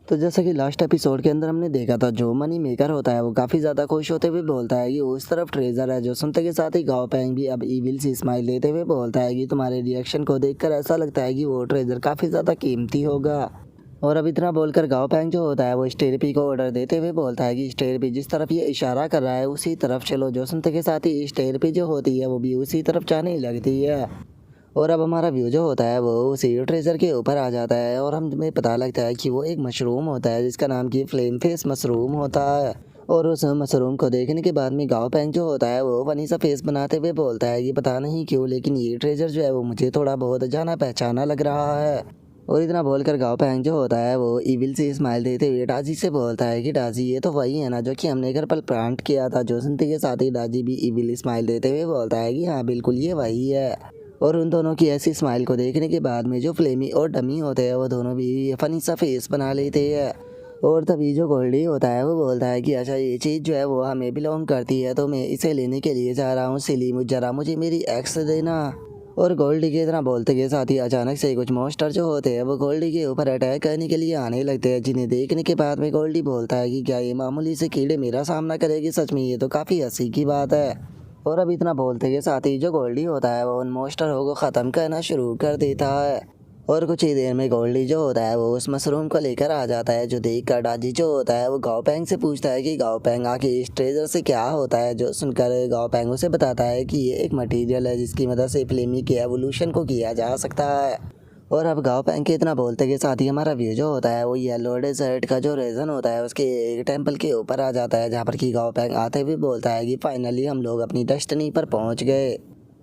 तो जैसा कि लास्ट एपिसोड के अंदर हमने देखा था, जो मनी मेकर होता है वो काफ़ी ज़्यादा खुश होते हुए बोलता है कि उस तरफ ट्रेजर है। जो सुनते के साथ ही गाओ पैंग भी अब इविल सी स्माइल देते हुए बोलता है कि तुम्हारे रिएक्शन को देखकर ऐसा लगता है कि वो ट्रेजर काफ़ी ज़्यादा कीमती होगा। और अब इतना बोलकर गाओ पैंग जो होता है वो स्टेरपी को ऑर्डर देते हुए बोलता है कि स्टेरपी जिस तरफ ये इशारा कर रहा है उसी तरफ चलो। जो सुनते के साथ ही स्टेरपी जो होती है वो भी उसी तरफ जाने लगती है। और अब हमारा व्यू जो होता है वो उसी ट्रेजर के ऊपर आ जाता है और हमें पता लगता है कि वो एक मशरूम होता है जिसका नाम कि फ्लेम फेस मशरूम होता है। और उस मशरूम को देखने के बाद में गाओ पैंग जो होता है वो फनी सा फेस बनाते हुए बोलता है कि पता नहीं क्यों लेकिन ये ट्रेजर जो है वो मुझे थोड़ा बहुत जाना पहचाना लग रहा है। और इतना बोलकर गाओ पैंग जो होता है वो इविल से स्माइल देते हुए डाजी से बोलता है कि डाजी ये तो वही है ना जो कि हमने घर पर प्लांट किया था। जो सुनते के साथ ही डाजी भी इविल स्माइल देते हुए बोलता है कि हाँ बिल्कुल ये वही है। और उन दोनों की ऐसी स्माइल को देखने के बाद में जो फ्लेमी और डमी होते हैं वो दोनों भी फनी सा फेस बना लेते हैं। और तभी जो गोल्डी होता है वो बोलता है कि अच्छा ये चीज़ जो है वो हमें बिलोंग करती है तो मैं इसे लेने के लिए जा रहा हूँ। सिली जरा मुझे मेरी एक्स देना। और गोल्डी की तरह बोलते के साथ ही अचानक से कुछ मॉन्स्टर जो होते हैं वो गोल्डी के ऊपर अटैक करने के लिए आने लगते हैं, जिन्हें देखने के बाद में गोल्डी बोलता है कि क्या ये मामूली से कीड़े मेरा सामना करेगी। सच में ये तो काफ़ी हंसी की बात है। और अब इतना बोलते के साथ ही जो गोल्डी होता है वो उन मॉन्स्टरों को ख़त्म करना शुरू कर देता है। और कुछ ही देर में गोल्डी जो होता है वो उस मशरूम को लेकर आ जाता है, जो देख कर डाजी जो होता है वो गाओ पैंग से पूछता है कि गाओ पैंग आखिर इस ट्रेजर से क्या होता है। जो सुनकर गाओ पैंग उसे बताता है कि ये एक मटेरियल है जिसकी मदद से फ्लेमी के एवोल्यूशन को किया जा सकता है। और अब गाँव पैंग के इतना बोलते के साथ ही हमारा व्यू जो होता है वो येलो डेजर्ट का जो रीजन होता है उसके एक टेंपल के ऊपर आ जाता है, जहाँ पर कि गाँव पैंग आते हुए बोलता है कि फाइनली हम लोग अपनी डेस्टिनी पर पहुँच गए।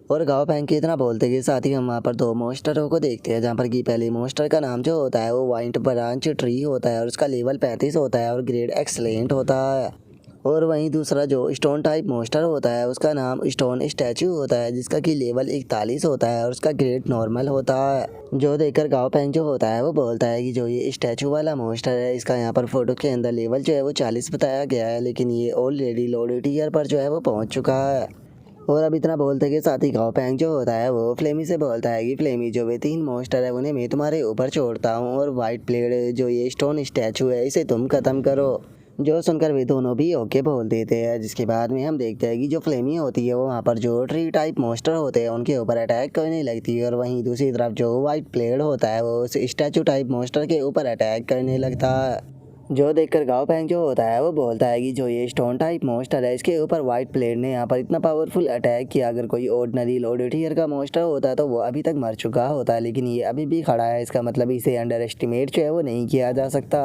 और गाँव पैंग के इतना बोलते के साथ ही हम वहाँ पर दो मोस्टरों को देखते हैं, जहाँ पर कि पहले मोस्टर का नाम जो होता है वो वाइट ब्रांच ट्री होता है और उसका लेवल 35 होता है और ग्रेड एक्सलेंट होता है। और वहीं दूसरा जो स्टोन टाइप मोस्टर होता है उसका नाम स्टोन स्टैचू होता है, जिसका कि लेवल 41 होता है और उसका ग्रेड नॉर्मल होता है। जो देखकर गाँव पैंग जो होता है वो बोलता है कि जो ये स्टैचू वाला मोस्टर है इसका यहाँ पर फोटो के अंदर लेवल जो है वो 40 बताया गया है, लेकिन ये ऑलरेडी लोडेड ईयर पर जो है वो पहुँच चुका है। और अब इतना बोलते के साथ ही गाँव पैंग जो होता है वो फ्लेमी से बोलता है कि फ्लेमी जो वे 3 मोस्टर है उन्हें मैं तुम्हारे ऊपर छोड़ता हूँ और वाइट प्लेट जो ये स्टोन स्टैचू है इसे तुम ख़त्म करो। जो सुनकर वे दोनों भी ओके बोल देते हैं, जिसके बाद में हम देखते हैं कि जो फ्लेमी होती है वो वहाँ पर जो ट्री टाइप मोस्टर होते हैं उनके ऊपर अटैक करने लगती है। और वहीं दूसरी तरफ जो वाइट प्लेट होता है वो उस स्टैचू टाइप मोस्टर के ऊपर अटैक करने लगता है। जो देखकर गाँव पैंग जो होता है वो बोलता है कि जो ये स्टोन टाइप मोस्टर है इसके ऊपर वाइट प्लेट ने यहाँ पर इतना पावरफुल अटैक किया, अगर कोई ऑर्डिनरी लोडेड ईयर का मोस्टर होता तो वो अभी तक मर चुका होता है, लेकिन ये अभी भी खड़ा है। इसका मतलब इसे अंडर एस्टिमेट जो है वो नहीं किया जा सकता।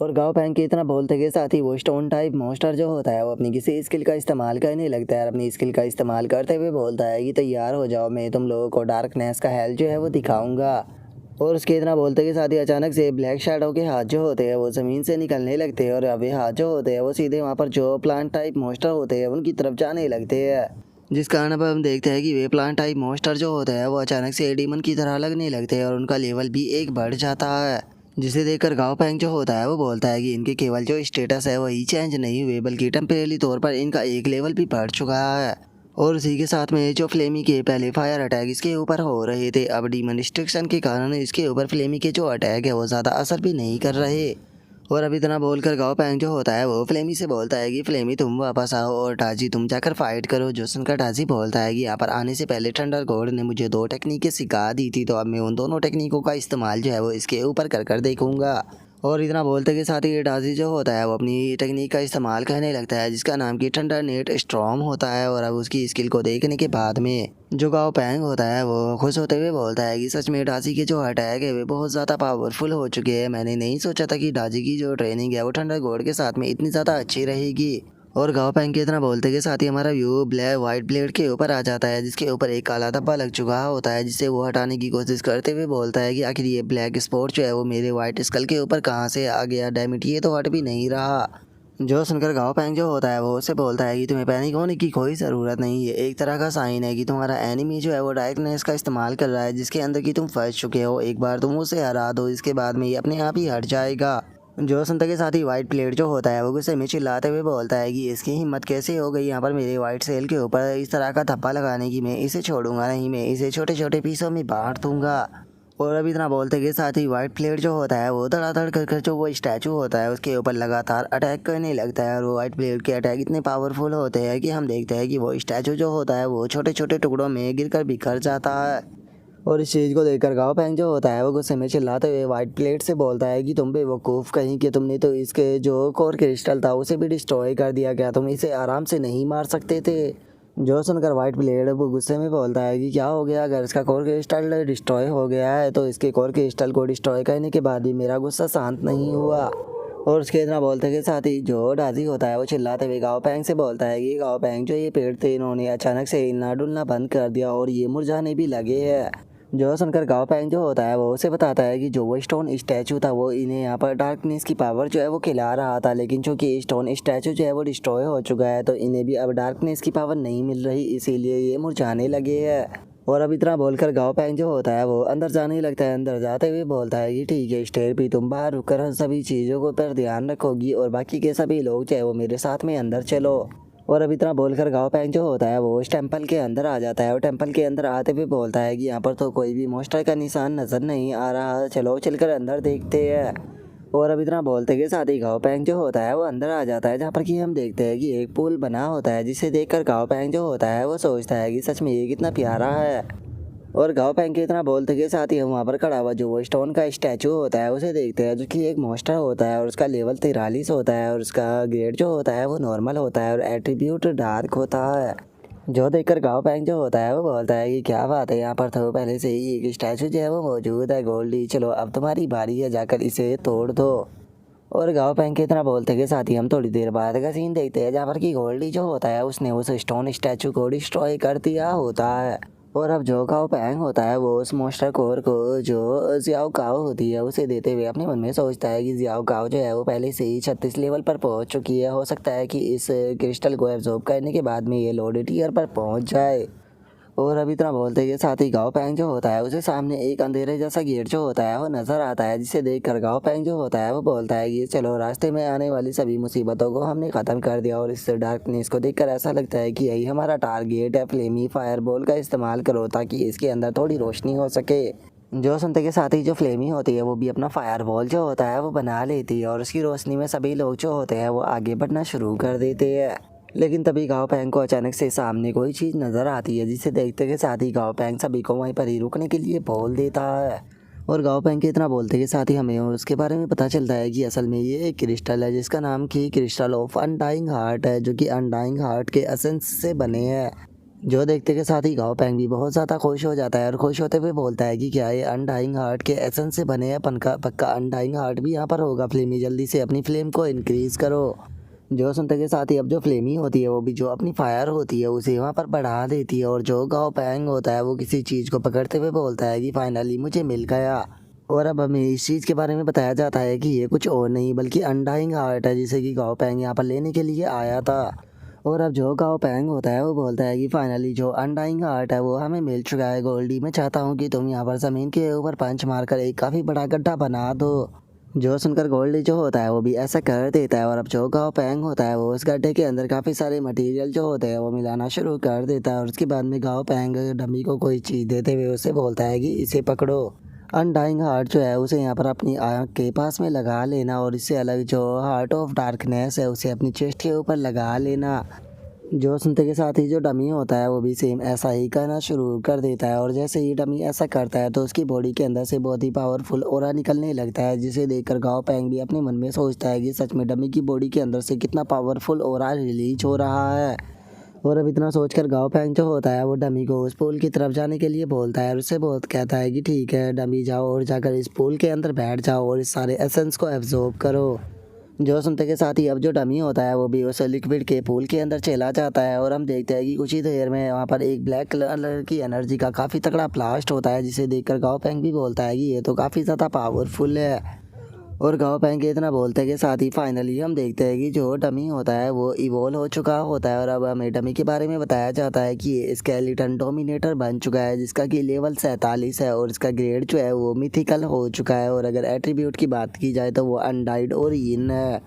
और गाँव पैंग के इतना बोलते के साथ ही वो स्टोन टाइप मोस्टर जो होता है वो अपनी किसी स्किल का इस्तेमाल करने लगता है और अपनी स्किल का इस्तेमाल करते हुए बोलता है कि तैयार हो जाओ, मैं तुम लोगों को डार्कनेस का हेल जो है वो दिखाऊंगा। और उसके इतना बोलते के साथ ही अचानक से ब्लैक शैडो के हाथ जो होते हैं वो ज़मीन से निकलने लगते हैं और अब ये हाथ जो होते हैं वो सीधे वहाँ पर जो प्लांट टाइप मोस्टर होते हैं उनकी तरफ जाने लगते हैं। जिस कारण अब हम देखते हैं कि वे प्लांट टाइप मोस्टर जो होते हैं वो अचानक से डीमन की तरह लगने लगते हैं और उनका लेवल भी एक बढ़ जाता है। जिसे देखकर गाँव पैंग जो होता है वो बोलता है कि इनके केवल जो स्टेटस है वही चेंज नहीं हुए बल्कि टेम्परेरी तौर पर इनका एक लेवल भी बढ़ चुका है। और उसी के साथ में जो फ्लेमी के पहले फायर अटैक इसके ऊपर हो रहे थे, अब डीमन डिस्ट्रक्शन के कारण इसके ऊपर फ्लेमी के जो अटैक है वो ज़्यादा असर भी नहीं कर रहे। और अभी इतना बोलकर गाँव पैंग जो होता है वो फ्लेमी से बोलता है कि फ्लेमी तुम वापस आओ और टाजी तुम जाकर फाइट करो। जो सुनकर टाजी बोलता है कि यहाँ पर आने से पहले थंडर गॉड ने मुझे 2 टेक्निकें सिखा दी थी, तो अब मैं उन दोनों टेक्निकों का इस्तेमाल जो है वो इसके ऊपर कर देखूंगा। और इतना बोलते के साथ ही डाजी जो होता है वो अपनी टेक्निक का इस्तेमाल करने लगता है, जिसका नाम कि थंडर नेट स्टॉर्म होता है। और अब उसकी स्किल को देखने के बाद में जो गाँव पैंग होता है वो खुश होते हुए बोलता है कि सच में डाजी के जो अटैक है वे बहुत ज़्यादा पावरफुल हो चुके हैं। मैंने नहीं सोचा था कि डाजी की जो ट्रेनिंग है वो थंडर गॉड के साथ में इतनी ज़्यादा अच्छी रहेगी। और गाँव पैंग के इतना बोलते के साथ ही हमारा व्यू ब्लैक वाइट ब्लेड के ऊपर आ जाता है, जिसके ऊपर एक काला धब्बा लग चुका होता है, जिसे वो हटाने की कोशिश करते हुए बोलता है कि आखिर ये ब्लैक स्पॉट जो है वो मेरे वाइट स्कल के ऊपर कहाँ से आ गया, डैमिट ये तो हट भी नहीं रहा। जो सुनकर गाँव पैंग जो होता है वो उससे बोलता है कि तुम्हें पैनिक होने की कोई ज़रूरत नहीं है, एक तरह का साइन है कि तुम्हारा एनिमी जो है वो डार्कनेस का इस्तेमाल कर रहा है जिसके अंदर की तुम फंस चुके हो। एक बार तुम उसे हरा दो, इसके बाद में ये अपने आप ही हट जाएगा। जो सुनते के साथ ही वाइट प्लेट जो होता है वो गुस्से में चिल्लाते हुए बोलता है कि इसकी हिम्मत कैसे हो गई यहाँ पर मेरे वाइट सेल के ऊपर इस तरह का धब्बा लगाने की, मैं इसे छोड़ूंगा नहीं, मैं इसे छोटे छोटे पीसों में बांट दूंगा। और अब इतना बोलते के साथ ही वाइट प्लेट जो होता है वो धड़ाधड़ कर जो वो स्टैचू होता है उसके ऊपर लगातार अटैक करने लगता है। और वो वाइट प्लेट के अटैक इतने पावरफुल होते हैं कि हम देखते हैं कि वो स्टैचू जो होता है वो छोटे छोटे टुकड़ों में गिरकर बिखर जाता है। और इस चीज़ को देखकर गाओ पैंग जो होता है वो गुस्से में चिल्लाते हुए वाइट प्लेट से बोलता है कि तुम बेवकूफ़ कहीं कि तुमने तो इसके जो कोर क्रिस्टल था उसे भी डिस्ट्रॉय कर दिया, क्या तुम इसे आराम से नहीं मार सकते थे। जो सुनकर वाइट प्लेट वो गुस्से में बोलता है कि क्या हो गया, अगर इसका कोर क्रिस्टल डिस्ट्रॉय हो गया है तो इसके कोर क्रिस्टल को डिस्ट्रॉय करने के बाद भी मेरा गुस्सा शांत नहीं हुआ। और उसके इतना बोलते के साथ ही जो डाजी होता है वो चिल्लाते हुए गाओ पैंग से बोलता है कि गाओ पैंग जो ये पेड़ थे इन्होंने अचानक से हिलना डुलना बंद कर दिया और ये मुरझाने भी लगे हैं। जो सुनकर गाओ पैंग जो होता है वो उसे बताता है कि जो वो स्टोन स्टैचू था वो इन्हें यहाँ पर डार्कनेस की पावर जो है वो खिला रहा था, लेकिन चूंकि स्टोन स्टैचू जो है वो डिस्ट्रॉय हो चुका है तो इन्हें भी अब डार्कनेस की पावर नहीं मिल रही, इसीलिए ये मुरझाने लगे हैं। और अब इतना बोलकर गाओ पैंग जो होता है वो अंदर जाने लगता है। अंदर जाते हुए बोलता है कि ठीक है स्टेयर पे तुम बाहर रुककर सभी चीज़ों को पर ध्यान रखोगी और बाकी के सभी लोग चाहे वो मेरे साथ में अंदर चलो। और अब इतना बोलकर गाओ पैंग जो होता है वो उस टेंपल के अंदर आ जाता है और टेंपल के अंदर आते हुए बोलता है कि यहाँ पर तो कोई भी मॉन्स्टर का निशान नज़र नहीं आ रहा, चलो चलकर अंदर देखते हैं। और अब इतना बोलते के साथ ही गाओ पैंग जो होता है वो अंदर आ जाता है, जहाँ पर कि हम देखते हैं कि एक पुल बना होता है जिसे देखकर गाओ पैंग जो होता है वो सोचता है कि सच में ये कितना प्यारा है। और गाओ पैंग के इतना बोलते के साथ ही हम वहाँ पर खड़ा हुआ जो वो स्टोन का स्टैचू होता है उसे देखते हैं, जो कि एक मॉन्स्टर होता है और उसका लेवल 43 होता है और उसका ग्रेड जो होता है वो नॉर्मल होता है और एट्रीब्यूट डार्क होता है। जो देखकर गाओ पैंग जो होता है वो बोलता है कि क्या बात है, यहाँ पर तो पहले से ही एक स्टैचू जो है वो मौजूद है गोल्डी, चलो अब तुम्हारी बारी है, जाकर इसे तोड़ दो। और गाओ पैंग के इतना बोलते के साथ ही हम थोड़ी देर बाद का सीन देखते हैं, जहाँ पर कि गोल्डी जो होता है उसने उस स्टोन स्टैचू को डिस्ट्रॉय कर दिया होता है। और अब जो गाओ पैंग होता है वो उस मॉन्स्टर कोर को जो जियाओ काओ होती है उसे देते हुए अपने मन में सोचता है कि जियाओ काओ जो है वो पहले से ही 36 लेवल पर पहुंच चुकी है, हो सकता है कि इस क्रिस्टल को एब्जॉर्ब करने के बाद में ये लोडेड ईयर पर पहुंच जाए। और अब इतना बोलते के साथ ही गाओ पैंग जो होता है उसे सामने एक अंधेरे जैसा गेट जो होता है वो नजर आता है, जिसे देखकर गाओ पैंग जो होता है वो बोलता है कि चलो रास्ते में आने वाली सभी मुसीबतों को हमने ख़त्म कर दिया। और इस डार्कनेस को देखकर ऐसा लगता है कि यही हमारा टारगेट है, फ्लेमी फायर बॉल का इस्तेमाल करो ताकि इसके अंदर थोड़ी रोशनी हो सके। जो सुनते के साथ ही जो फ्लेमी होती है वो भी अपना फायर बॉल जो होता है वो बना लेती है और उसकी रोशनी में सभी लोग जो होते हैं वो आगे बढ़ना शुरू कर देते हैं। लेकिन तभी गाओ पैंग को अचानक से सामने कोई चीज़ नज़र आती है, जिसे देखते के साथ ही गाओ पैंग सभी को वहीं पर ही रुकने के लिए बोल देता है। और गाओ पैंग के इतना बोलते के साथ ही हमें उसके बारे में पता चलता है कि असल में ये एक क्रिस्टल है जिसका नाम की क्रिस्टल ऑफ अनडाइंग हार्ट है, जो कि अनडाइंग हार्ट के एसेंस से बने हैं। जो देखते के साथ ही गाओ पैंग भी बहुत ज़्यादा खुश हो जाता है और खुश होते हुए बोलता है कि क्या ये अनडाइंग हार्ट के एसेंस से बने हैं, पक्का पक्का अनडाइंग हार्ट भी यहाँ पर होगा, फ्लेमी जल्दी से अपनी फ्लेम को इंक्रीज़ करो। जो सुनते के साथ ही अब जो फ्लेमी होती है वो भी जो अपनी फायर होती है उसे वहाँ पर बढ़ा देती है। और जो गाओ पैंग होता है वो किसी चीज़ को पकड़ते हुए बोलता है कि फाइनली मुझे मिल गया। और अब हमें इस चीज़ के बारे में बताया जाता है कि ये कुछ और नहीं बल्कि अनडाइंग हार्ट है, जिसे कि गाओ पैंग यहाँ पर लेने के लिए आया था। और अब जो गाओ पैंग होता है वो बोलता है कि फाइनली जो अनडाइंग हार्ट है वो हमें मिल चुका है गोल्डी, मैं चाहता हूँ कि तुम यहाँ पर ज़मीन के ऊपर पंच मारकर एक काफ़ी बड़ा गड्ढा बना दो। जो सुनकर गोल्डी जो होता है वो भी ऐसा कर देता है और अब जो गाओ पैंग होता है वो उस गड्ढे के अंदर काफ़ी सारे मटेरियल जो होते हैं वो मिलाना शुरू कर देता है। और उसके बाद में गाओ पैंग डमी को कोई चीज़ देते हुए उसे बोलता है कि इसे पकड़ो। अनडाइंग हार्ट जो है उसे यहाँ पर अपनी आँख के पास में लगा लेना और इससे अलग जो हार्ट ऑफ डार्कनेस है उसे अपनी चेस्ट के ऊपर लगा लेना। जो सुनते के साथ ही जो डमी होता है वो भी सेम ऐसा ही करना शुरू कर देता है। और जैसे ही डमी ऐसा करता है तो उसकी बॉडी के अंदर से बहुत ही पावरफुल ऑरा निकलने लगता है, जिसे देखकर गाओ पैंग भी अपने मन में सोचता है कि सच में डमी की बॉडी के अंदर से कितना पावरफुल ऑरा रिलीज हो रहा है। और अब इतना सोचकर गाओ पैंग जो होता है वो डमी को उस पूल की तरफ जाने के लिए बोलता है और उससे बहुत कहता है कि ठीक है डमी जाओ और जाकर इस पूल के अंदर बैठ जाओ और इस सारे एसेंस को एब्जॉर्ब करो। जो सुनते के साथ ही अब जो डमी होता है वो भी उस लिक्विड के पूल के अंदर चला जाता है और हम देखते हैं कि कुछ ही देर में वहाँ पर एक ब्लैक कलर की एनर्जी का काफ़ी तगड़ा ब्लास्ट होता है, जिसे देखकर गाओ पैंग भी बोलता है कि ये तो काफ़ी ज़्यादा पावरफुल है। और गाओ पैंग के इतना बोलते के साथ ही फाइनली हम देखते हैं कि जो डमी होता है वो इवोल्व हो चुका होता है। और अब हमें डमी के बारे में बताया जाता है कि ये स्केलेटन डोमिनेटर बन चुका है, जिसका कि लेवल 47 है और इसका ग्रेड जो है वो मिथिकल हो चुका है। और अगर एट्रीब्यूट की बात की जाए तो वो अनडाइड और इन है।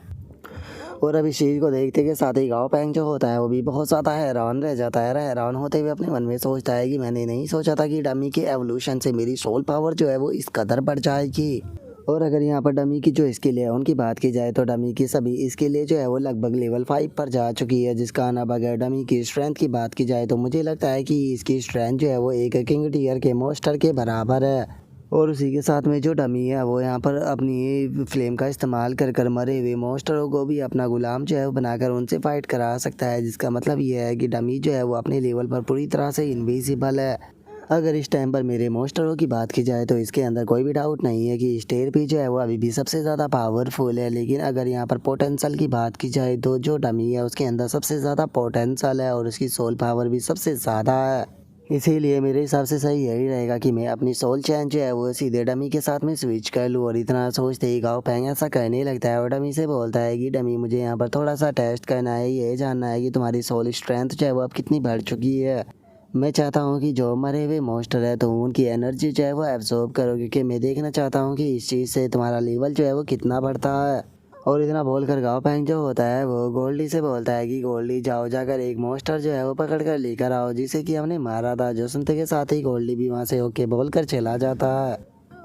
और अब इस चीज़ को देखते के साथ ही गाओ पैंग जो होता है वो भी बहुत ज़्यादा हैरान रह जाता है। हैरान होते हुए अपने मन में सोचता है कि मैंने नहीं सोचा था कि डमी के एवोल्यूशन से मेरी सोल पावर जो है वो इस कदर बढ़ जाएगी। और अगर यहाँ पर डमी की जो स्किल है उनकी बात की जाए तो डमी की सभी स्किलें जो है वो लगभग लेवल 5 पर जा चुकी है, जिसका अब अगर डमी की स्ट्रेंथ की बात की जाए तो मुझे लगता है कि इसकी स्ट्रेंथ जो है वो एक किंग टीयर के मोस्टर के बराबर है। और उसी के साथ में जो डमी है वो यहाँ पर अपनी फ्लेम का इस्तेमाल कर कर मरे हुए मॉन्स्टरों को भी अपना गुलाम जो है वो बनाकर उनसे फाइट करा सकता है, जिसका मतलब ये है कि डमी जो है वो अपने लेवल पर पूरी तरह से इनविजिबल है। अगर इस टाइम पर मेरे मॉन्स्टरों की बात की जाए तो इसके अंदर कोई भी डाउट नहीं है कि स्टेर भी जो है वो अभी भी सबसे ज़्यादा पावरफुल है। लेकिन अगर यहाँ पर पोटेंशियल की बात की जाए तो जो डमी है उसके अंदर सबसे ज़्यादा पोटेंशियल है और उसकी सोल पावर भी सबसे ज़्यादा है। इसीलिए मेरे हिसाब से सही यही रहेगा कि मैं अपनी सोल चैन जो है वो सीधे डमी के साथ में स्विच कर लूँ। और इतना सोचते ही गाओ पैंग ऐसा करने लगता है और डमी से बोलता है कि डमी मुझे यहाँ पर थोड़ा सा टेस्ट करना है, ये जानना है कि तुम्हारी सोल स्ट्रेंथ जो है वो अब कितनी बढ़ चुकी है। मैं चाहता हूँ कि जो मरे हुए मॉन्स्टर है तो उनकी एनर्जी जो है वो एब्जॉर्ब करो, क्योंकि मैं देखना चाहता हूँ कि इस चीज़ से तुम्हारा लेवल जो है वो कितना बढ़ता है। और इतना बोलकर गाओ पैंग जो होता है वो गोल्डी से बोलता है कि गोल्डी जाओ जाकर एक मॉन्स्टर जो है वो पकड़ कर लेकर आओ जिसे कि हमने मारा था। जो सुनते के साथ ही गोल्डी भी वहाँ से ओके बोलकर चला जाता है।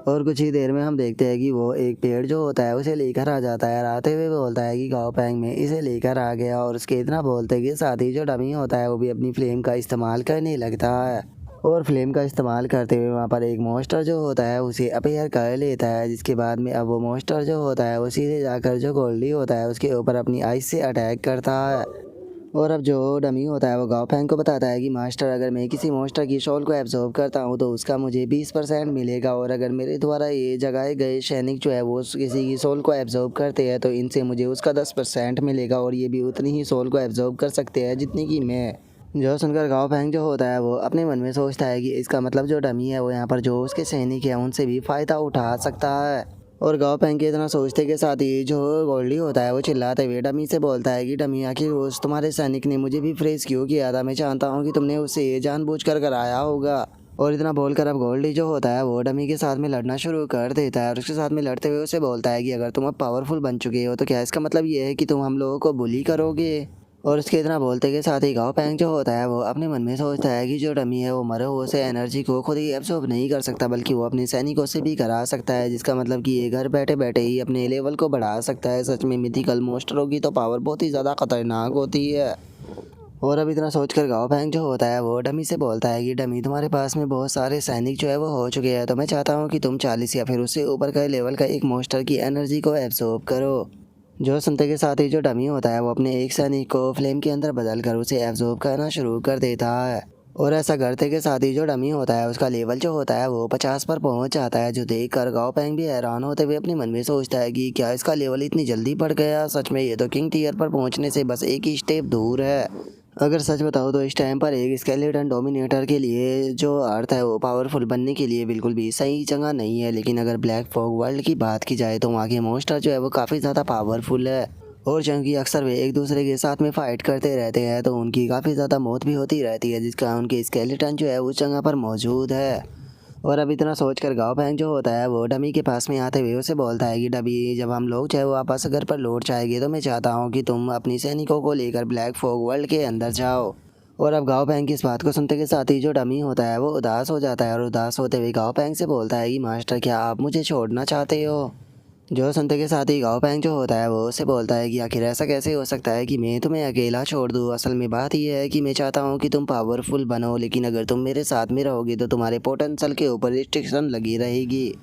और कुछ ही देर में हम देखते हैं कि वो एक पेड़ जो होता है उसे लेकर आ जाता है। आते हुए बोलता है कि गाओ पैंग में इसे लेकर आ गया। और उसके इतना बोलते के साथ ही जो डमी होता है वो भी अपनी फ्लेम का इस्तेमाल करने लगता है। और फ्लेम का इस्तेमाल करते हुए वहाँ पर एक मॉन्स्टर जो होता है उसे अपेयर कर लेता है, जिसके बाद में अब वो मॉन्स्टर जो होता है वो सीधे जाकर जो गोल्डी होता है उसके ऊपर अपनी आइस से अटैक करता है। और अब जो डमी होता है वो गाओ पैंग को बताता है कि मास्टर अगर मैं किसी मॉन्स्टर की सोल को एब्जॉर्ब करता हूँ तो उसका मुझे 20% मिलेगा, और अगर मेरे द्वारा ये जगाए गए सैनिक जो है वो किसी की सोल को एब्जॉर्ब करते हैं तो इनसे मुझे उसका 10% मिलेगा, और ये भी उतनी ही सोल को एब्जॉर्ब कर सकते हैं जितनी कि मैं। जो सुनकर गाओ पैंग जो होता है वो अपने मन में सोचता है कि इसका मतलब जो डमी है वो यहाँ पर जो उसके सैनिक है उनसे भी फ़ायदा उठा सकता है। और गाँव पैंग के इतना सोचते के साथ ही जो गोल्डी होता है वो चिल्लाते हुए डमी से बोलता है कि डमी आखिर उस तुम्हारे सैनिक ने मुझे भी फ्रेज क्यों किया था, मैं जानता हूँ कि तुमने उससे ये जानबूझकर कराया होगा। और इतना बोलकर अब गोल्डी जो होता है वो डमी के साथ में लड़ना शुरू कर देता है और उसके साथ में लड़ते हुए उसे बोलता है कि अगर तुम अब पावरफुल बन चुके हो तो क्या इसका मतलब ये है कि तुम हम लोगों को बुली करोगे। और उसके इतना बोलते के साथ ही गाओ पैंग जो होता है वो अपने मन में सोचता है कि जो डमी है वो मरे हुए से एनर्जी को खुद ही एब्जॉर्ब नहीं कर सकता बल्कि वो अपने सैनिकों से भी करा सकता है, जिसका मतलब कि ये घर बैठे बैठे ही अपने लेवल को बढ़ा सकता है। सच में मिथिकल मॉन्स्टरों की तो पावर बहुत ही ज़्यादा खतरनाक होती है। और अब इतना सोचकर गाओ पैंग जो होता है वो डमी से बोलता है कि डमी तुम्हारे पास में बहुत सारे सैनिक जो है वो हो चुके हैं, तो मैं चाहता हूँ कि तुम 40 या फिर उससे ऊपर का लेवल का एक मॉन्स्टर की एनर्जी को एब्जॉर्ब करो। जो सुनते के साथ ही जो डमी होता है वो अपने एक सैनिक को फ्लेम के अंदर बदल कर उसे एब्जॉर्ब करना शुरू कर देता है। और ऐसा करते के साथ ही जो डमी होता है उसका लेवल जो होता है वो 50 पर पहुंच जाता है, जो देख कर गाओ पैंग भी हैरान होते हुए अपने मन में सोचता है कि क्या इसका लेवल इतनी जल्दी बढ़ गया। सच में ये तो किंग टीयर पर पहुंचने से बस एक ही स्टेप दूर है। अगर सच बताओ तो इस टाइम पर एक स्केलेटन डोमिनेटर के लिए जो अर्थ है वो पावरफुल बनने के लिए बिल्कुल भी सही जगह नहीं है। लेकिन अगर ब्लैक फॉग वर्ल्ड की बात की जाए तो वहाँ के मॉन्स्टर जो है वो काफ़ी ज़्यादा पावरफुल है, और चूँकि अक्सर वे एक दूसरे के साथ में फ़ाइट करते रहते हैं तो उनकी काफ़ी ज़्यादा मौत भी होती रहती है, जिसका उनके स्केलेटन जो है उस जगह पर मौजूद है। और अब इतना सोचकर गाओ पैंग जो होता है वो डमी के पास में आते हुए उसे बोलता है कि डमी जब हम लोग चाहे वो वापस घर पर लौट जाएंगे तो मैं चाहता हूँ कि तुम अपनी सैनिकों को लेकर ब्लैक फॉग वर्ल्ड के अंदर जाओ। और अब गाओ पैंग की इस बात को सुनते के साथ ही जो डमी होता है वो उदास हो जाता है और उदास होते हुए गाओ पैंग से बोलता है कि मास्टर क्या आप मुझे छोड़ना चाहते हो। जो सुनते के साथ ही गाओ पैंग जो होता है वो उससे बोलता है कि आखिर ऐसा कैसे हो सकता है कि मैं तुम्हें अकेला छोड़ दूँ। असल में बात यह है कि मैं चाहता हूँ कि तुम पावरफुल बनो, लेकिन अगर तुम मेरे साथ में रहोगे तो तुम्हारे पोटेंशियल के ऊपर रिस्ट्रिक्शन लगी रहेगी।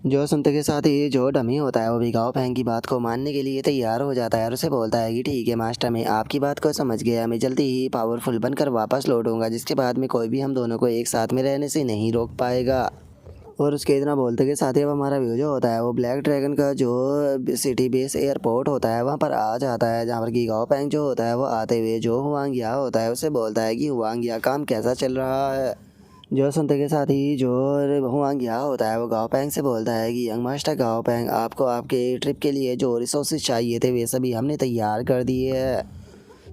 जो सुनते के साथ ही जो डमी होता है वो भी गाओ पैंग की बात को मानने के लिए तैयार हो जाता है और उसे बोलता है कि ठीक है मास्टर, मैं आपकी बात को समझ गया, मैं जल्दी ही पावरफुल बनकर वापस लौटूंगा, जिसके बाद में कोई भी हम दोनों को एक साथ में रहने से नहीं रोक पाएगा। और उसके इतना बोलते के साथ ही अब हमारा व्यू जो होता है वो ब्लैक ड्रैगन का जो सिटी बेस एयरपोर्ट होता है वहाँ पर आ जाता है, जहाँ पर कि गाओ पैंग जो होता है वो आते हुए जो हुआंग या होता है उसे बोलता है कि हुआंग या काम कैसा चल रहा है। जो सुनते के साथ ही जो हुआंग या होता है वो गाओ पैंग से बोलता है कि यंग मास्टर गाओ पैंग, आपको आपके ट्रिप के लिए जो रिसोर्सेज चाहिए थे वे सभी हमने तैयार कर दिए है।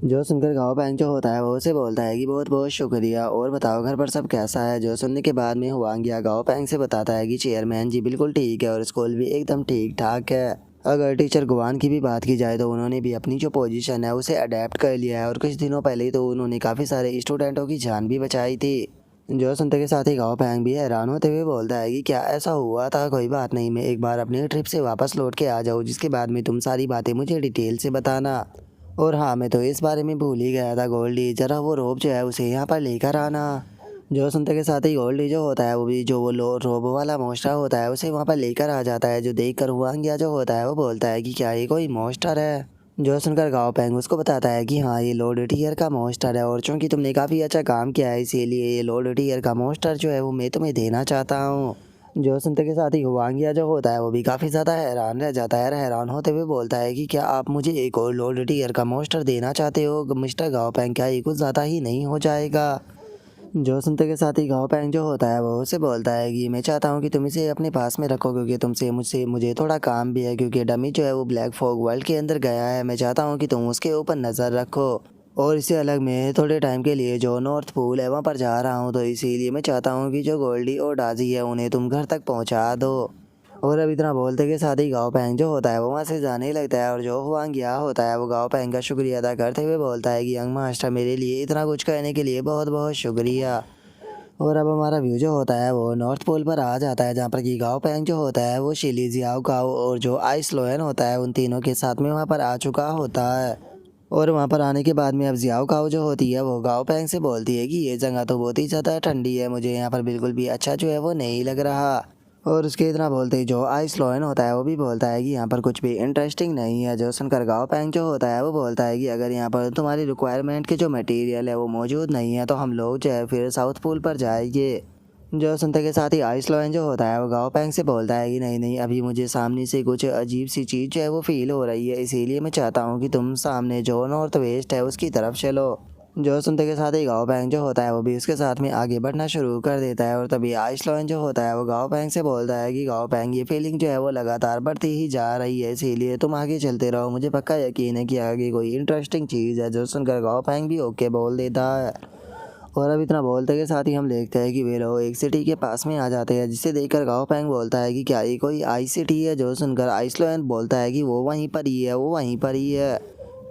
जो सुनकर गाओ पैंग जो होता है वो उसे बोलता है कि बहुत बहुत शुक्रिया, और बताओ घर पर सब कैसा है। जो सुनने के बाद में हुआंग या गाओ पैंग से बताता है कि चेयरमैन जी बिल्कुल ठीक है और स्कूल भी एकदम ठीक ठाक है। अगर टीचर गुवान की भी बात की जाए तो उन्होंने भी अपनी जो पोजीशन है उसे अडेप्ट कर लिया है और कुछ दिनों पहले ही तो उन्होंने काफ़ी सारे स्टूडेंटों की जान भी बचाई थी। जो सुनते के साथ ही गाओ पैंग भी हैरान होते हुए बोलता है कि क्या ऐसा हुआ था, कोई बात नहीं, मैं एक बार अपनी ट्रिप से वापस लौट के आ जाऊँ, जिसके बाद में तुम सारी बातें मुझे डिटेल से बताना। और हाँ, मैं तो इस बारे में भूल ही गया था गोल्डी, जरा वो रोब जो है उसे यहाँ पर लेकर आना। जो सुनते के साथ ही गोल्डी जो होता है वो भी जो वो रोब वाला मोस्टर होता है उसे वहाँ पर लेकर आ जाता है। जो देख कर हुआंगिया जो होता है वो बोलता है कि क्या ये कोई मोस्टर है। जो सुनकर गाओ पैंग उसको बताता है कि हाँ, ये लॉर्ड टीयर का मोस्टर है और चूंकि तुमने काफ़ी अच्छा काम किया है इसीलिए ये लॉर्ड टीयर का मोस्टर जो है वो मैं तुम्हें देना चाहता हूँ। जो सुनते के साथ ही हुआंगिया जो होता है वो भी काफ़ी ज़्यादा हैरान रह जाता है। हैरान होते हुए बोलता है कि क्या आप मुझे एक और लॉर्ड टीयर का मोस्टर देना चाहते हो मिस्टर गाओ पैंग, क्या ये कुछ ज़्यादा ही नहीं हो जाएगा। जो सुनते के साथ ही गाओ पैंग जो होता है वो उसे बोलता है कि मैं चाहता हूँ कि तुम इसे अपने पास में रखो, क्योंकि तुमसे मुझसे मुझे थोड़ा काम भी है, क्योंकि डमी जो है वो ब्लैक फॉग वर्ल्ड के अंदर गया है। मैं चाहता हूँ कि तुम उसके ऊपर नज़र रखो और इससे अलग मैं थोड़े टाइम के लिए जो नॉर्थ पोल है वहाँ पर जा रहा हूँ, तो इसीलिए मैं चाहता हूँ कि जो गोल्डी और डाजी है उन्हें तुम घर तक पहुँचा दो। और अब इतना बोलते के साथ ही गाओ पैंग जो होता है वो वहाँ से जाने लगता है और जो हुआंगिया होता है वो गाओ पैंग का शुक्रिया अदा करते हुए बोलता है कि यंग मास्टर, मेरे लिए इतना कुछ करने के लिए बहुत बहुत शुक्रिया। और अब हमारा व्यू जो होता है वो नॉर्थ पोल पर आ जाता है, जहाँ पर कि गाओ पैंग जो होता है वो शिली जियाओ काओ और जो आइस लोयन होता है उन तीनों के साथ में वहाँ पर आ चुका होता है। और वहाँ पर आने के बाद में अब जियाओ काओ जो होती है वो गाओ पैंग से बोलती है कि ये जगह तो बहुत ही ज़्यादा ठंडी है, मुझे यहाँ पर बिल्कुल भी अच्छा जो है वो नहीं लग रहा। और उसके इतना बोलते ही जो आइस लोयन होता है वो भी बोलता है कि यहाँ पर कुछ भी इंटरेस्टिंग नहीं है। जो सुनकर गाओ पैंग जो होता है वो बोलता है कि अगर यहाँ पर तुम्हारी रिक्वायरमेंट के जो मटेरियल है वो मौजूद नहीं है तो हम लोग जो है फिर साउथ पोल पर जाएंगे। जो सुनते के साथ ही आइस लोयन जो होता है वो गाओ पैंग से बोलता है कि नहीं नहीं, अभी मुझे सामने से कुछ अजीब सी चीज़ जो है वो फील हो रही है, इसीलिए मैं चाहता हूँ कि तुम सामने जो नॉर्थ वेस्ट है उसकी तरफ चलो। जो सुनते के साथ ही गाओ पैंग जो होता है वो भी उसके साथ में आगे बढ़ना शुरू कर देता है। और तभी आइस लोयन जो होता है वो गाओ पैंग से बोलता है कि गाओ पैंग, ये फीलिंग जो है वो लगातार बढ़ती ही जा रही है, इसीलिए तुम आगे चलते रहो, मुझे पक्का यकीन है कि आगे कोई इंटरेस्टिंग चीज़ है। जो सुनकर गाओ पैंग भी ओके बोल देता है। और अब इतना बोलते के साथ ही हम देखते हैं कि वे लोग एक सिटी के पास में आ जाते हैं, जिसे देखकर गाओ पैंग बोलता है कि क्या ये कोई आई सिटी है। जो सुनकर आइस लोयन बोलता है कि वो वहीं पर ही है, वो वहीं पर ही है।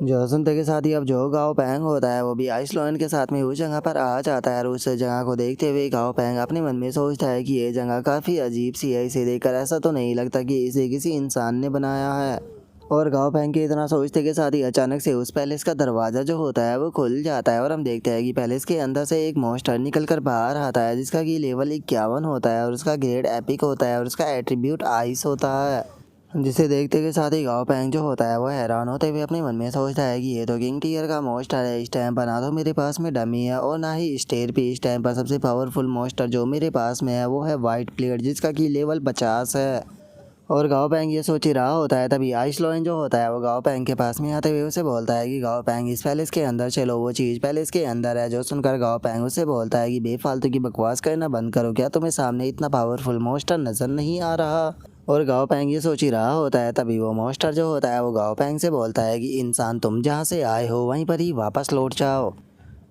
जो सुनते के साथ ही अब जो गाओ पैंग होता है वो भी आइस लोयन के साथ में उस जगह पर आ जाता है और उस जगह को देखते हुए गाओ पैंग अपने मन में सोचता है कि ये जगह काफ़ी अजीब सी है, इसे देखकर ऐसा तो नहीं लगता कि इसे किसी इंसान ने बनाया है। और गांव पैंग के इतना सोचते के साथ ही अचानक से उस पैलेस का दरवाज़ा जो होता है वो खुल जाता है और हम देखते हैं कि पैलेस के अंदर से एक मॉन्स्टर निकल कर बाहर आता है, जिसका कि लेवल 51 होता है और उसका ग्रेड एपिक होता है और उसका एट्रीब्यूट आइस होता है। जिसे देखते के साथ ही गांव पैंग जो होता है वो हैरान होते हुए अपने मन में सोचता है कि ये तो किंग टीयर का मॉन्स्टर है, इस टाइम पर ना तो मेरे पास में डमी है और ना ही स्टेर पे। इस टाइम पर सबसे पावरफुल मॉन्स्टर जो मेरे पास में है वो है वाइट प्लेट, जिसका कि लेवल 50 है। और गाओ पैंग ये सोच ही रहा होता है, तभी आइस लोयन जो होता है वो गाओ पैंग के पास में आते हुए उसे बोलता है कि गाओ पैंग, इस पैलेस के अंदर चलो, वो चीज़ पैलेस के अंदर है। जो सुनकर गाओ पैंग उससे बोलता है कि बेफालतू की बकवास करना बंद करो, क्या तुम्हें सामने इतना पावरफुल मॉन्स्टर नज़र नहीं आ रहा। और गाओ पैंग ये सोच ही रहा होता है, तभी वो मॉन्स्टर जो होता है वो गाओ पैंग से बोलता है कि इंसान, तुम जहाँ से आए हो वहीं पर ही वापस लौट जाओ।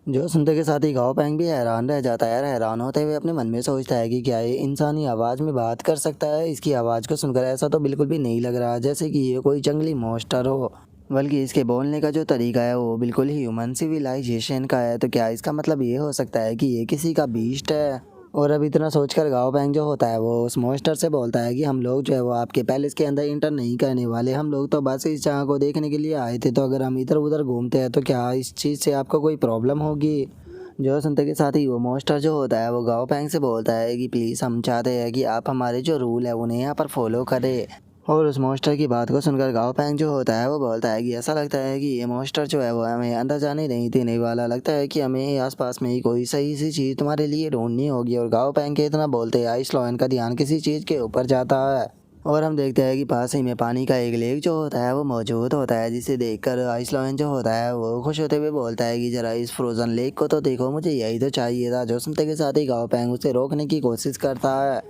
जो सुनते के साथ ही गाओ पैंग भी हैरान रह जाता है। हैरान होते हुए अपने मन में सोचता है कि क्या ये इंसानी आवाज़ में बात कर सकता है। इसकी आवाज़ को सुनकर ऐसा तो बिल्कुल भी नहीं लग रहा जैसे कि ये कोई जंगली मॉन्स्टर हो, बल्कि इसके बोलने का जो तरीका है वो बिल्कुल ही ह्यूमन सिविलाइजेशन का है। तो क्या इसका मतलब ये हो सकता है कि ये किसी का बीस्ट है। और अब इतना सोचकर गाओ पैंग जो होता है वो उस मॉन्स्टर से बोलता है कि हम लोग जो है वो आपके पैलेस के अंदर इंटर नहीं करने वाले, हम लोग तो बस इस जगह को देखने के लिए आए थे, तो अगर हम इधर उधर घूमते हैं तो क्या इस चीज़ से आपको कोई प्रॉब्लम होगी। जो सुनते के साथ ही वो मॉन्स्टर जो होता है वो गाओ पैंग से बोलता है कि प्लीज़, हम चाहते हैं कि आप हमारे जो रूल है उन्हें यहाँ पर फॉलो करें। और उस मॉन्स्टर की बात को सुनकर गाओ पैंग जो होता है वो बोलता है कि ऐसा लगता है कि ये मॉन्स्टर जो है वो हमें अंदर जाने नहीं देने वाला, लगता है कि हमें आसपास में ही कोई सही सी चीज़ तुम्हारे लिए ढूंढनी होगी। और गाओ पैंग के इतना बोलते आइस लोयन का ध्यान किसी चीज़ के ऊपर जाता है और हम देखते हैं कि पास ही में पानी का एक लेक जो होता है वो मौजूद होता है, जिसे देखकर आइस लोयन जो होता है वो खुश होते हुए बोलता है कि जरा इस फ्रोज़न लेक को तो देखो, मुझे यही तो चाहिए था। जो सुनते के साथ ही गाओ पैंग उसे रोकने की कोशिश करता है,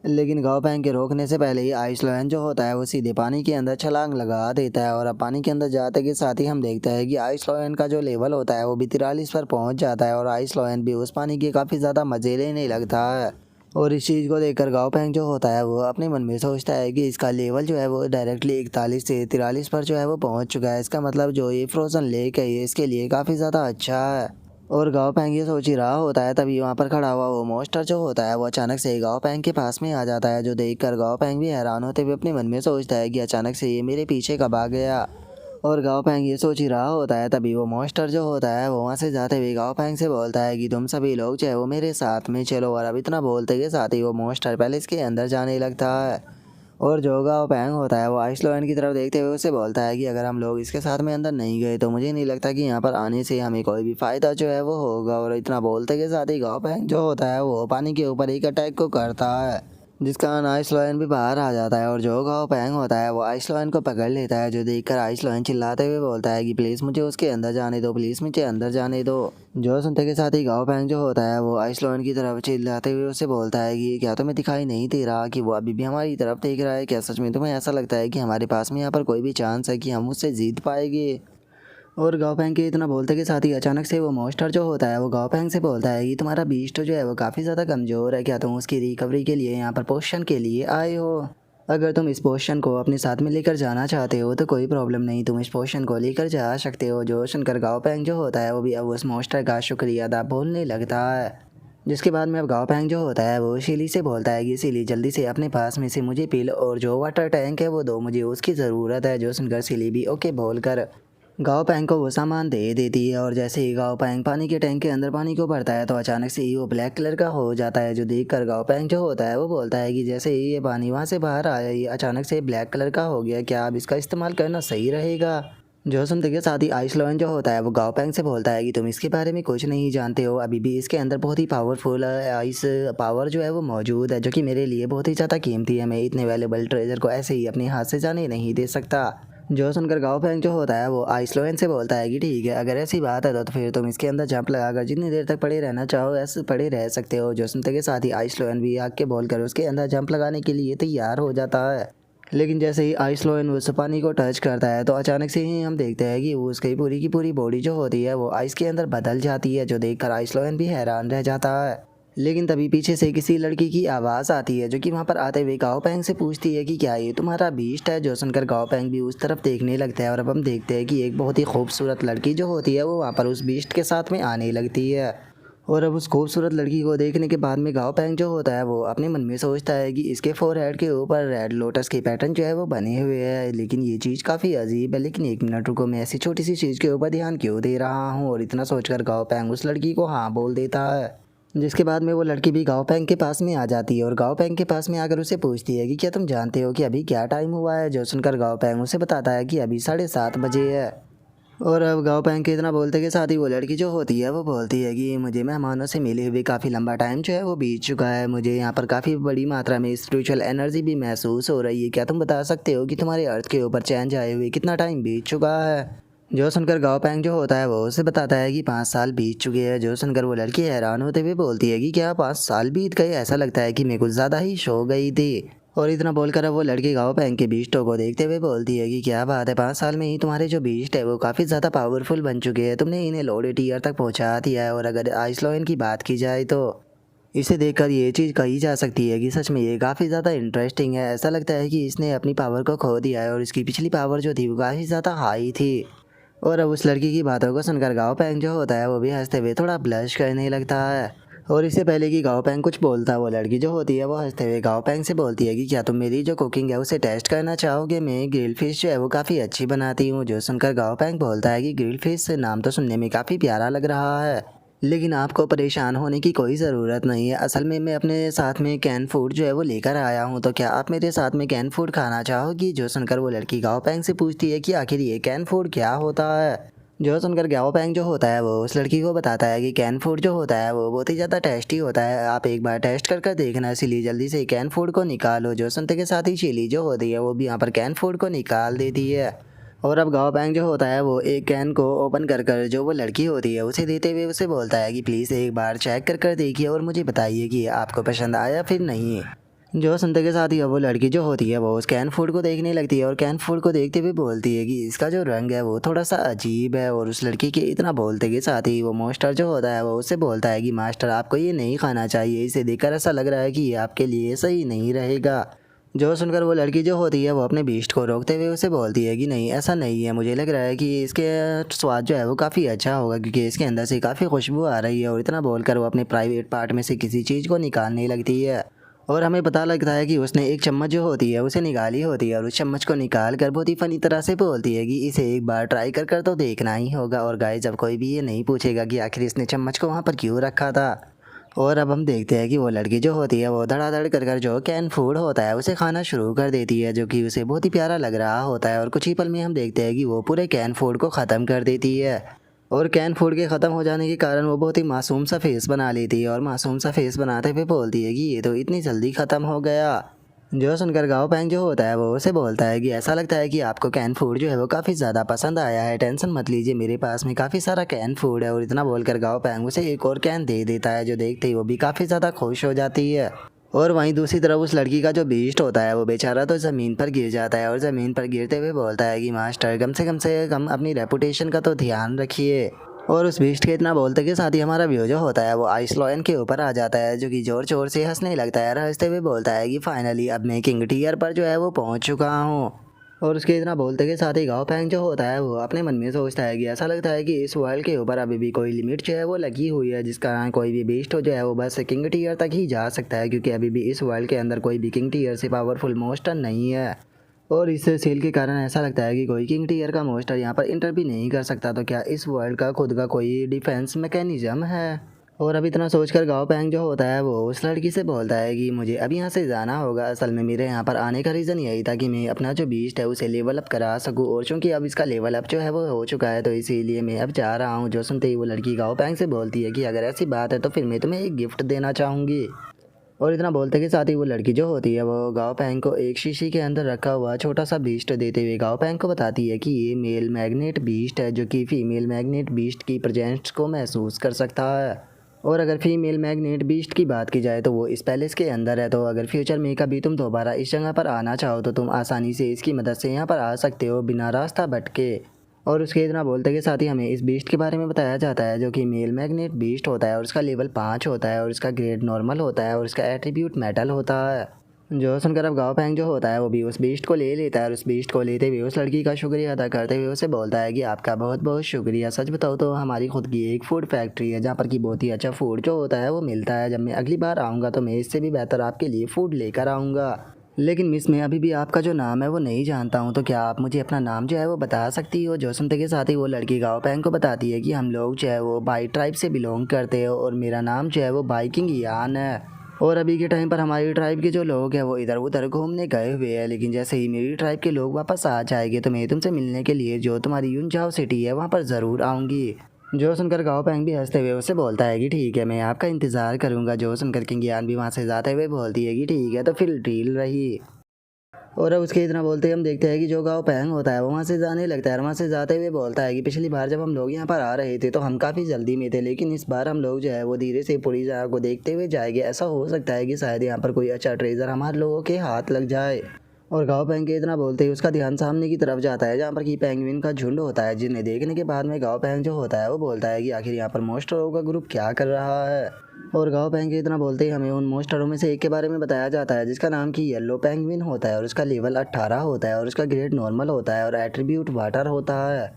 लेकिन गाओ पैंग के रोकने से पहले ही आइस लोयन जो होता है वो सीधे पानी के अंदर छलांग लगा देता है। और अब पानी के अंदर जाते के साथ ही हम देखते हैं कि आइस लोयन का जो लेवल होता है वो भी 43 पर पहुंच जाता है और आइस लोयन भी उस पानी के काफ़ी ज़्यादा मज़े लेने लगता है। और इस चीज़ को देखकर गाओ पेंग जो होता है वो अपने मन में सोचता है कि इसका लेवल जो है वो डायरेक्टली 41 से 43 पर जो है वो पहुंच चुका है। इसका मतलब जो ये फ्रोज़न लेक है ये इसके लिए काफ़ी ज़्यादा अच्छा है। और गाओ पेंग ये सोच ही रहा होता है, तभी वहाँ पर खड़ा हुआ वो मॉन्स्टर जो होता है वो अचानक से गाओ पेंग के पास में आ जाता है, जो देखकर गाओ पेंग भी हैरान होते हुए अपने मन में सोचता है कि अचानक से ये मेरे पीछे कब आ गया। और गाओ पेंग ये सोच ही रहा होता है, तभी वो मॉन्स्टर जो होता है वो वहाँ से जाते हुए गाओ पेंग से बोलता है कि तुम सभी लोग जो है वो मेरे साथ में चलो। और अब इतना बोलते के साथ ही वो मॉन्स्टर पैलेस के अंदर जाने लगता है। और जो गाओ पेंग होता है वो आइसलैंड की तरफ देखते हुए उसे बोलता है कि अगर हम लोग इसके साथ में अंदर नहीं गए तो मुझे नहीं लगता कि यहाँ पर आने से हमें कोई भी फ़ायदा जो है वो होगा। और इतना बोलते के साथ ही गाओ पेंग जो होता है वो पानी के ऊपर एक अटैक को करता है, जिसका आइसलैंड भी बाहर आ जाता है। और जो गाओ पेंग होता है वो आइसलैंड को पकड़ लेता है, जो देखकर आइसलैंड चिल्लाते हुए बोलता है कि प्लीज़ मुझे उसके अंदर जाने दो, प्लीज़ मुझे अंदर जाने दो। जो सुनते के साथ ही गाओ पेंग जो होता है वो आइसलैंड की तरफ चिल्लाते हुए उससे बोलता है कि क्या तुम्हें दिखाई नहीं दे रहा कि वो अभी भी हमारी तरफ देख रहा है? क्या सच में तुम्हें ऐसा लगता है कि हमारे पास में यहाँ पर कोई भी चांस है कि हम उससे जीत पाएंगे? और गाओ पेंग के इतना बोलते के साथ ही अचानक से वो मॉन्स्टर जो होता है वो गाओ पेंग से बोलता है कि तुम्हारा बीस्ट जो है वो काफ़ी ज़्यादा कमज़ोर है, क्या तुम उसकी रिकवरी के लिए यहाँ पर पोशन के लिए आए हो? अगर तुम इस पोशन को अपने साथ में लेकर जाना चाहते हो तो कोई प्रॉब्लम नहीं, तुम इस पोशन को लेकर जा सकते हो। जो सुनकर गाओ पेंग जो होता है वो भी अब उस मॉन्स्टर का शुक्रिया अदा बोलने लगता है। जिसके बाद में अब गाओ पेंग जो होता है वो सिली से बोलता है कि सिली जल्दी से अपने पास में से मुझे पी लो और जो वाटर टैंक है वो दो, मुझे उसकी ज़रूरत है। जो सुनकर सिली भी ओके बोलकर गाओ पेंग को वो सामान दे देती है। और जैसे ही गाओ पेंग पानी के टैंक के अंदर पानी को भरता है तो अचानक से ही वो ब्लैक कलर का हो जाता है, जो देखकर गाओ पेंग जो होता है वो बोलता है कि जैसे ही ये पानी वहाँ से बाहर आया ये अचानक से ब्लैक कलर का हो गया, क्या अब इसका इस्तेमाल करना सही रहेगा? जो सुनते के साथ ही आइसलैंड जो होता है वो गाओ पेंग से बोलता है कि तुम इसके बारे में कुछ नहीं जानते हो, अभी भी इसके अंदर बहुत ही पावरफुल आइस पावर जो है वो मौजूद है, जो कि मेरे लिए बहुत ही ज़्यादा कीमती है। मैं इतने वैल्यूबल ट्रेजर को ऐसे ही अपने हाथ से जाने नहीं दे सकता। जो सुनकर गाओ पेंग जो होता है वो आइसलैंड से बोलता है कि ठीक है, अगर ऐसी बात है तो फिर तुम इसके अंदर जंप लगाकर जितनी देर तक पड़े रहना चाहो ऐसे पड़े रह सकते हो। जो सुनते के साथ ही आइसलैंड भी आग के बोलकर उसके अंदर जंप लगाने के लिए तैयार हो जाता है। लेकिन जैसे ही आइसलैंड उस पानी को टच करता है तो अचानक से ही हम देखते हैं कि वो उसकी पूरी की पूरी बॉडी जो होती है वो आइस के अंदर बदल जाती है, जो देखकर आइसलैंड भी हैरान रह जाता है। लेकिन तभी पीछे से किसी लड़की की आवाज़ आती है, जो कि वहाँ पर आते हुए गाओ पेंग से पूछती है कि क्या ये तुम्हारा बीस्ट है? जो सुनकर गाओ पेंग भी उस तरफ देखने लगता है। और अब हम देखते हैं कि एक बहुत ही खूबसूरत लड़की जो होती है वो वहाँ पर उस बीस्ट के साथ में आने लगती है। और अब उस खूबसूरत लड़की को देखने के बाद में गाओ पेंग जो होता है वो अपने मन में सोचता है कि इसके फोरहेड के ऊपर रेड लोटस के पैटर्न जो है वो बने हुए हैं, लेकिन ये चीज़ काफ़ी अजीब है। लेकिन एक मिनट रुको, मैं ऐसी छोटी सी चीज़ के ऊपर ध्यान क्यों दे रहा हूँ? और इतना सोचकर गाओ पेंग उस लड़की को हाँ बोल देता है। जिसके बाद में वो लड़की भी गाओ पेंग के पास में आ जाती है और गाओ पेंग के पास में आकर उसे पूछती है कि क्या तुम जानते हो कि अभी क्या टाइम हुआ है? जो सुनकर गाओ पेंग उसे बताता है कि अभी 7:30 बजे है। और अब गाओ पेंग के इतना बोलते के साथ ही वो लड़की जो होती है वो बोलती है कि मुझे मेहमानों से मिले हुए काफ़ी लंबा टाइम जो है वो बीत चुका है, मुझे यहाँ पर काफ़ी बड़ी मात्रा में स्पिरिचुअल एनर्जी भी महसूस हो रही है। क्या तुम बता सकते हो कि तुम्हारे अर्थ के ऊपर चेंज आए हुए कितना टाइम बीत चुका है? जो सुनकर गाओ पेंग जो होता है वो उसे बताता है कि 5 साल बीत चुके हैं। जो सुनकर वो लड़की हैरान होते हुए बोलती है कि क्या 5 साल बीत गए? ऐसा लगता है कि मैं कुछ ज़्यादा ही सो गई थी। और इतना बोलकर अब वो लड़की गाओ पेंग के बीस्टों को देखते हुए बोलती है कि क्या बात है, 5 साल में ही तुम्हारे जो बीस्ट है वो काफ़ी ज़्यादा पावरफुल बन चुके हैं, तुमने इन्हें लोडेड ईयर तक पहुंचा दिया है। और अगर आइसलैंड की बात की जाए तो इसे देखकर ये चीज़ कही जा सकती है कि सच में ये काफ़ी ज़्यादा इंटरेस्टिंग है। ऐसा लगता है कि इसने अपनी पावर को खो दिया है और इसकी पिछली पावर जो थी वो काफ़ी ज़्यादा हाई थी। और अब उस लड़की की बातों को सुनकर गाओ पेंग जो होता है वो भी हंसते हुए थोड़ा ब्लश करने लगता है। और इससे पहले कि गाओ पेंग कुछ बोलता वो लड़की जो होती है वो हंसते हुए गाओ पेंग से बोलती है कि क्या तुम मेरी जो कुकिंग है उसे टेस्ट करना चाहोगे? मैं ग्रिल फिश जो है वो काफ़ी अच्छी बनाती हूँ। जो सुनकर गाओ पेंग बोलता है कि ग्रिल फिश नाम तो सुनने में काफ़ी प्यारा लग रहा है, लेकिन आपको परेशान होने की कोई ज़रूरत नहीं है। असल में मैं अपने साथ में कैन फूड जो है वो लेकर आया हूँ, तो क्या आप मेरे साथ में कैन फूड खाना चाहोगी? जो सुनकर वो लड़की गाओ पेंग से पूछती है कि आखिर ये कैन फूड क्या होता है? जो सुनकर गाओ पेंग जो होता है वो उस लड़की को बताता है कि कैन फूड जो होता है वो बहुत ही ज़्यादा टेस्टी होता है, आप एक बार टेस्ट कर देखना। इसीलिए जल्दी से कैन फूड को निकालो। जो सुनते के साथ ही चिली जो होती है वो भी यहाँ पर कैन फूड को निकाल देती है। और अब गाओ पेंग जो होता है वो एक कैन को ओपन कर जो वो लड़की होती है उसे देते हुए उसे बोलता है कि प्लीज़ एक बार चेक कर देखिए और मुझे बताइए कि आपको पसंद आया फिर नहीं। जो सुनते के साथ ही अब वो लड़की जो होती है वो उस कैन फूड को देखने लगती है और कैन फूड को देखते हुए बोलती है कि इसका जो रंग है वो थोड़ा सा अजीब है। और उस लड़की के इतना बोलते के साथ ही वो मास्टर जो होता है वो उससे बोलता है कि मास्टर आपको ये नहीं खाना चाहिए, इसे देखकर ऐसा लग रहा है कि ये आपके लिए सही नहीं रहेगा। जो सुनकर वो लड़की जो होती है वो अपने बीस्ट को रोकते हुए उसे बोलती है कि नहीं ऐसा नहीं है, मुझे लग रहा है कि इसके स्वाद जो है वो काफ़ी अच्छा होगा क्योंकि इसके अंदर से काफ़ी खुशबू आ रही है। और इतना बोलकर वो अपने प्राइवेट पार्ट में से किसी चीज़ को निकालने लगती है और हमें पता लगता है कि उसने एक चम्मच जो होती है उसे निकाली होती है और उस चम्मच को निकाल कर बहुत ही फनी तरह से बोलती है कि इसे एक बार ट्राई कर तो देखना ही होगा। और गाइस जब कोई भी ये नहीं पूछेगा कि आखिर इसने चम्मच को वहाँ पर क्यों रखा था। और अब हम देखते हैं कि वो लड़की जो होती है वो धड़ाधड़ कर जो कैन फूड होता है उसे खाना शुरू कर देती है जो कि उसे बहुत ही प्यारा लग रहा होता है। और कुछ ही पल में हम देखते हैं कि वो पूरे कैन फूड को ख़त्म कर देती है और कैन फूड के ख़त्म हो जाने के कारण वो बहुत ही मासूम सा फेस बना लेती है और मासूम सा फेस बनाते हुए बोलती है कि ये तो इतनी जल्दी ख़त्म हो गया। जो सुनकर गाओ पैंग जो होता है वो उसे बोलता है कि ऐसा लगता है कि आपको कैन फूड जो है वो काफ़ी ज़्यादा पसंद आया है, टेंशन मत लीजिए मेरे पास में काफ़ी सारा कैन फूड है। और इतना बोलकर गाओ पैंग उसे एक और कैन दे देता है जो देखते ही वो भी काफ़ी ज़्यादा खुश हो जाती है। और वहीं दूसरी तरफ उस लड़की का जो बीस्ट होता है वो बेचारा तो ज़मीन पर गिर जाता है और ज़मीन पर गिरते हुए बोलता है कि मास्टर कम से कम अपनी रेपुटेशन का तो ध्यान रखिए। और उस बीस्ट के इतना बोलते के साथ ही हमारा व्यू जो होता है वो आइस लॉयन के ऊपर आ जाता है जो कि जोर जोर से हंसने लगता है और हंसते हुए बोलता है कि फाइनली अब मैं किंग टीयर पर जो है वो पहुंच चुका हूँ। और उसके इतना बोलते के साथ ही गाओ पैंग जो होता है वो अपने मन में सोचता है कि ऐसा लगता है कि इस वर्ल्ड के ऊपर अभी भी कोई लिमिट जो है वो लगी हुई है जिस कारण कोई भी बीस्ट हो जो है वो बस किंग टीयर तक ही जा सकता है क्योंकि अभी भी इस वर्ल्ड के अंदर कोई भी किंग टीयर से पावरफुल मोस्टर नहीं है। और इस सेल के कारण ऐसा लगता है कि कोई किंग टीयर का मोस्टर यहाँ पर इंटर भी नहीं कर सकता, तो क्या इस वर्ल्ड का खुद का कोई डिफेंस मैकेनिज्म है। और अब इतना सोचकर गाओ पैंग जो होता है वो उस लड़की से बोलता है कि मुझे अब यहाँ से जाना होगा। असल में मेरे यहाँ पर आने का रीज़न यही था कि मैं अपना जो बीस्ट है उसे लेवल अप करा सकूँ और चूँकि अब इसका लेवल अप जो है वो हो चुका है तो इसीलिए मैं अब जा रहा हूँ। जो सुनते ही वो लड़की गाओ पैंग से बोलती है कि अगर ऐसी बात है तो फिर मैं तुम्हें एक गिफ्ट देना चाहूँगी। और इतना बोलते के साथ ही वो लड़की जो होती है वो गाओ पैंग को एक शीशी के अंदर रखा हुआ छोटा सा बीस्ट देते हुए गाओ पैंग को बताती है कि ये मेल मैग्नेट बीस्ट है जो कि फीमेल मैग्नेट बीस्ट की प्रेजेंस को महसूस कर सकता है। और अगर फीमेल मैग्नेट बीस्ट की बात की जाए तो वो इस पैलेस के अंदर है, तो अगर फ्यूचर में कभी तुम दोबारा इस जगह पर आना चाहो तो तुम आसानी से इसकी मदद से यहाँ पर आ सकते हो बिना रास्ता भटके। और उसके इतना बोलते के साथ ही हमें इस बीस्ट के बारे में बताया जाता है जो कि मेल मैग्नेट बीस्ट होता है और उसका लेवल 5 होता है और इसका ग्रेड नॉर्मल होता है और इसका एट्रीब्यूट मेटल होता है। जो सुनकर अब गाओ पैंग जो होता है वो भी उस बीस्ट को ले लेता है और उस बीस्ट को लेते हुए उस लड़की का शुक्रिया अदा करते हुए उसे बोलता है कि आपका बहुत बहुत शुक्रिया। सच बताओ तो हमारी खुद की एक फूड फैक्ट्री है जहाँ पर कि बहुत ही अच्छा फूड जो होता है वो मिलता है। जब मैं अगली बार आऊँगा तो मैं इससे भी बेहतर आपके लिए फ़ूड लेकर आऊँगा। लेकिन मिस मैं अभी भी आपका जो नाम है वो नहीं जानता हूँ, तो क्या आप मुझे अपना नाम जो है वो बता सकती हो। जो सुनते के साथ ही वो लड़की गाओ पैंग को बताती है कि हम लोग जो है वो बाई ट्राइब से बिलोंग करते हो और मेरा नाम जो है वो बाइकिंग यान है। और अभी के टाइम पर हमारी ट्राइब के जो लोग हैं वो इधर उधर घूमने गए हुए हैं, लेकिन जैसे ही मेरी ट्राइब के लोग वापस आ जाएंगे तो मैं तुमसे मिलने के लिए जो तुम्हारी यूनजाओ सिटी है वहाँ पर ज़रूर आऊँगी। जो सुनकर गाओ पैंग भी हंसते हुए उससे बोलता है कि ठीक है मैं आपका इंतज़ार करूँगा। जो सुनकर किंग यान भी वहाँ से जाते हुए बोलती है कि ठीक है तो फिर डील रही। और अब उसके इतना बोलते ही हम देखते हैं कि जो गाँव पैंग होता है वो वहाँ से जाने लगता है और वहाँ से जाते हुए बोलता है कि पिछली बार जब हम लोग यहाँ पर आ रहे थे तो हम काफ़ी जल्दी में थे, लेकिन इस बार हम लोग जो है वो धीरे से पूरी जगह को देखते हुए जाएंगे। ऐसा हो सकता है कि शायद यहाँ पर कोई अच्छा ट्रेजर हमारे लोगों के हाथ लग जाए। और गाँव पैंग के इतना बोलते ही उसका ध्यान सामने की तरफ जाता है जहाँ पर कि पेंगुइन का झुंड होता है, जिन्हें देखने के बाद में गाँव पैंग जो होता है वो बोलता है कि आखिर यहाँ पर मोस्टरों का ग्रुप क्या कर रहा है। और गाँव पेंगुइन इतना बोलते ही हमें उन मोस्टरों में से एक के बारे में बताया जाता है जिसका नाम कि येलो पेंगुइन होता है और उसका लेवल 18 होता है और उसका ग्रेड नॉर्मल होता है और एट्रीब्यूट वाटर होता है।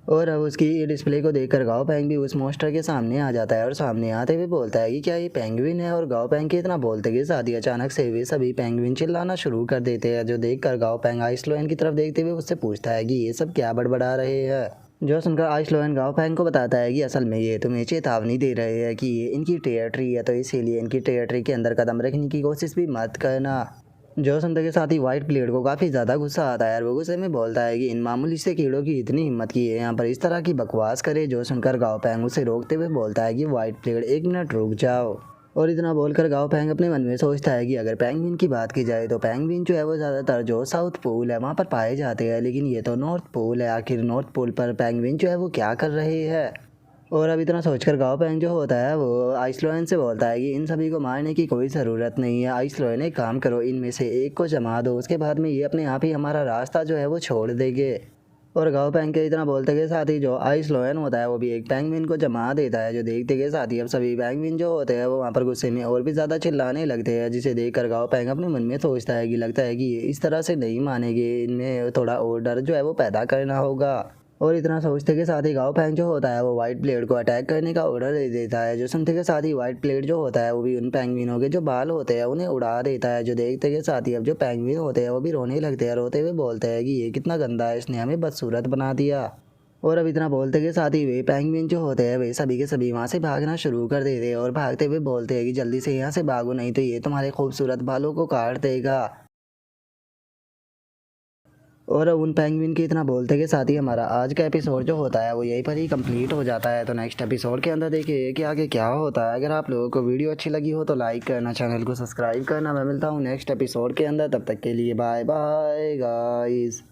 और अब उसकी ये डिस्प्ले को देखकर गाँव पैंग भी उस मोस्टर के सामने आ जाता है और सामने आते हुए बोलता है कि क्या ये पेंगुइन है। और गाँव पैंग के इतना बोलते के साथ ही अचानक से वे सभी पेंगुइन चिल्लाना शुरू कर देते हैं, जो देखकर गाँव पैंग आइसलोन की तरफ देखते हुए उससे पूछता है कि ये सब क्या बड़बड़ा रहे हैं। जो सुनकर आइसलोन गाँव पैंग को बताता है कि असल में ये तुम्हें चेतावनी दे रहे हैं कि ये इनकी टेरिटरी है, तो इसीलिए इनकी टेरिटरी के अंदर कदम रखने की कोशिश भी मत करना। जो सुनते के साथ ही व्हाइट ब्लेड को काफ़ी ज़्यादा गुस्सा आता है और वो गुस्से में बोलता है कि इन मामूली से कीड़ों की इतनी हिम्मत की है यहाँ पर इस तरह की बकवास करे। जो सुनकर गाँव पैंग उसे रोकते हुए बोलता है कि व्हाइट ब्लेड 1 मिनट रुक जाओ। और इतना बोलकर गाँव पैंग अपने मन में सोचता है कि अगर पेंगुइन की बात की जाए तो पेंगुइन जो है वो ज़्यादातर जो साउथ पोल है वहाँ पर पाए जाते हैं, लेकिन ये तो नॉर्थ पोल है। आखिर नॉर्थ पोल पर पेंगुइन जो है वो क्या कर रहे हैं। और अब इतना सोचकर गाओ पैंग जो होता है वो आइसलॉयन से बोलता है कि इन सभी को मारने की कोई ज़रूरत नहीं है। आइसलॉयन एक काम करो, इनमें से एक को जमा दो, उसके बाद में ये अपने आप ही हमारा रास्ता जो है वो छोड़ देंगे। और गाओ पैंग के इतना बोलते के साथ ही जो आइसलॉयन होता है वो भी एक पेंगुइन को जमा देता है। जो देखते के साथ ही अब सभी पेंगुइन जो होते हैं वो वहाँ पर गुस्से में और भी ज़्यादा चिल्लाने लगते हैं, जिसे देखकर गाओ पैंग अपने मन में सोचता है कि लगता है कि ये इस तरह से नहीं मानेंगे, इनमें थोड़ा और डर जो है वो पैदा करना होगा। और इतना सोचते के साथ ही गाओ पैंग जो होता है वो वाइट प्लेट को अटैक करने का ऑर्डर दे देता है। जो सुनते के साथ ही वाइट प्लेट जो होता है वो भी उन पेंगुइनों के जो बाल होते हैं उन्हें उड़ा देता है। जो देखते के साथ ही अब जो पेंगुइन होते हैं वो भी रोने लगते हैं, रोते हुए बोलते हैं कि ये कितना गंदा है, इसने हमें बदसूरत बना दिया। और अब इतना बोलते के साथ ही वे पेंगुइन जो होते हैं वे सभी के सभी वहाँ से भागना शुरू कर देते हैं और भागते हुए बोलते हैं कि जल्दी से यहाँ से भागो, नहीं तो ये तुम्हारे खूबसूरत बालों को काट देगा। और उन पेंगुइन के इतना बोलते के साथ ही हमारा आज का एपिसोड जो होता है वो यहीं पर ही कंप्लीट हो जाता है। तो नेक्स्ट एपिसोड के अंदर देखिए कि आगे क्या होता है। अगर आप लोगों को वीडियो अच्छी लगी हो तो लाइक करना, चैनल को सब्सक्राइब करना। मैं मिलता हूँ नेक्स्ट एपिसोड के अंदर, तब तक के लिए बाय बाय गाइस।